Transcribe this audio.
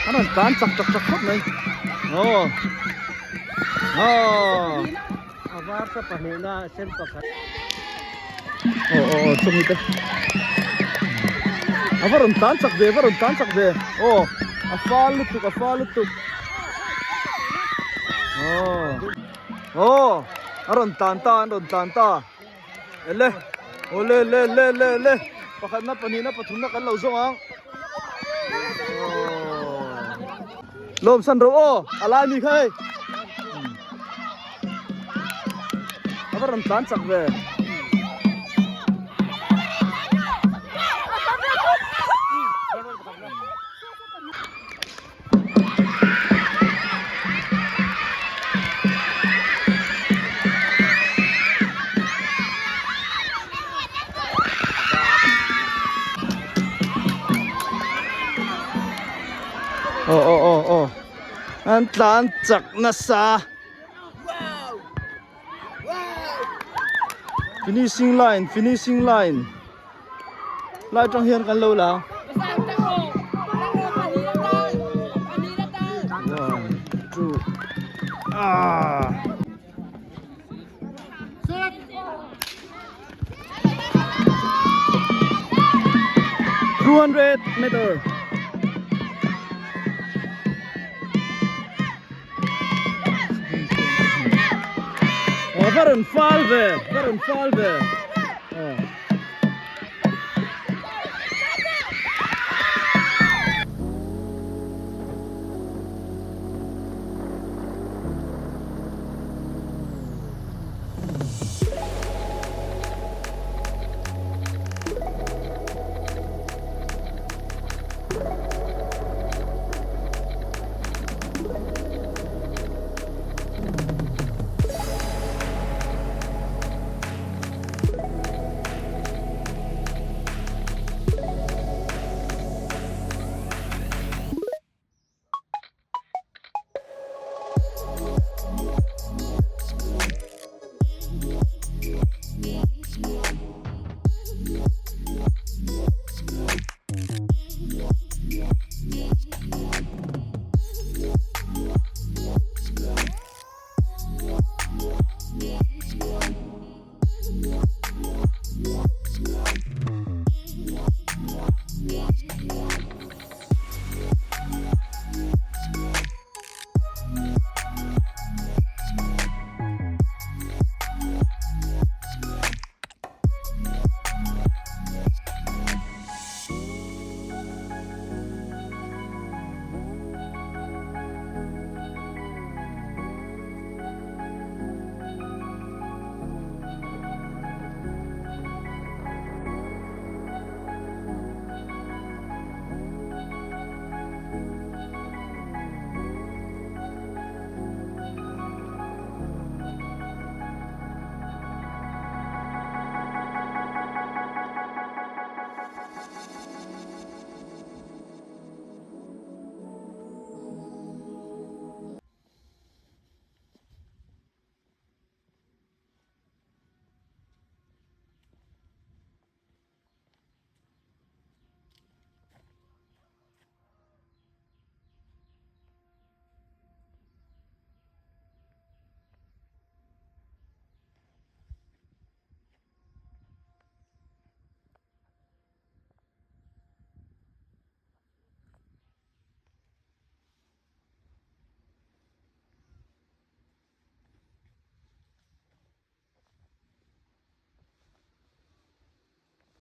Ano tan chak chak chak khop này. Oh. Oh. Avar sa panina sem pakat. Oh, sumi te. Avaron tan chak de. Oh. Afal tu. Oh. Oh. Aron tan ta. Ele. Ole le. Pakat na panina pathun na kan lo zong ang. Lom san ro o alai mi khai avaram tan chak ve oh an tan chak na sa finishing line lai trong hiền kan lo la 200 meter. Var en falve.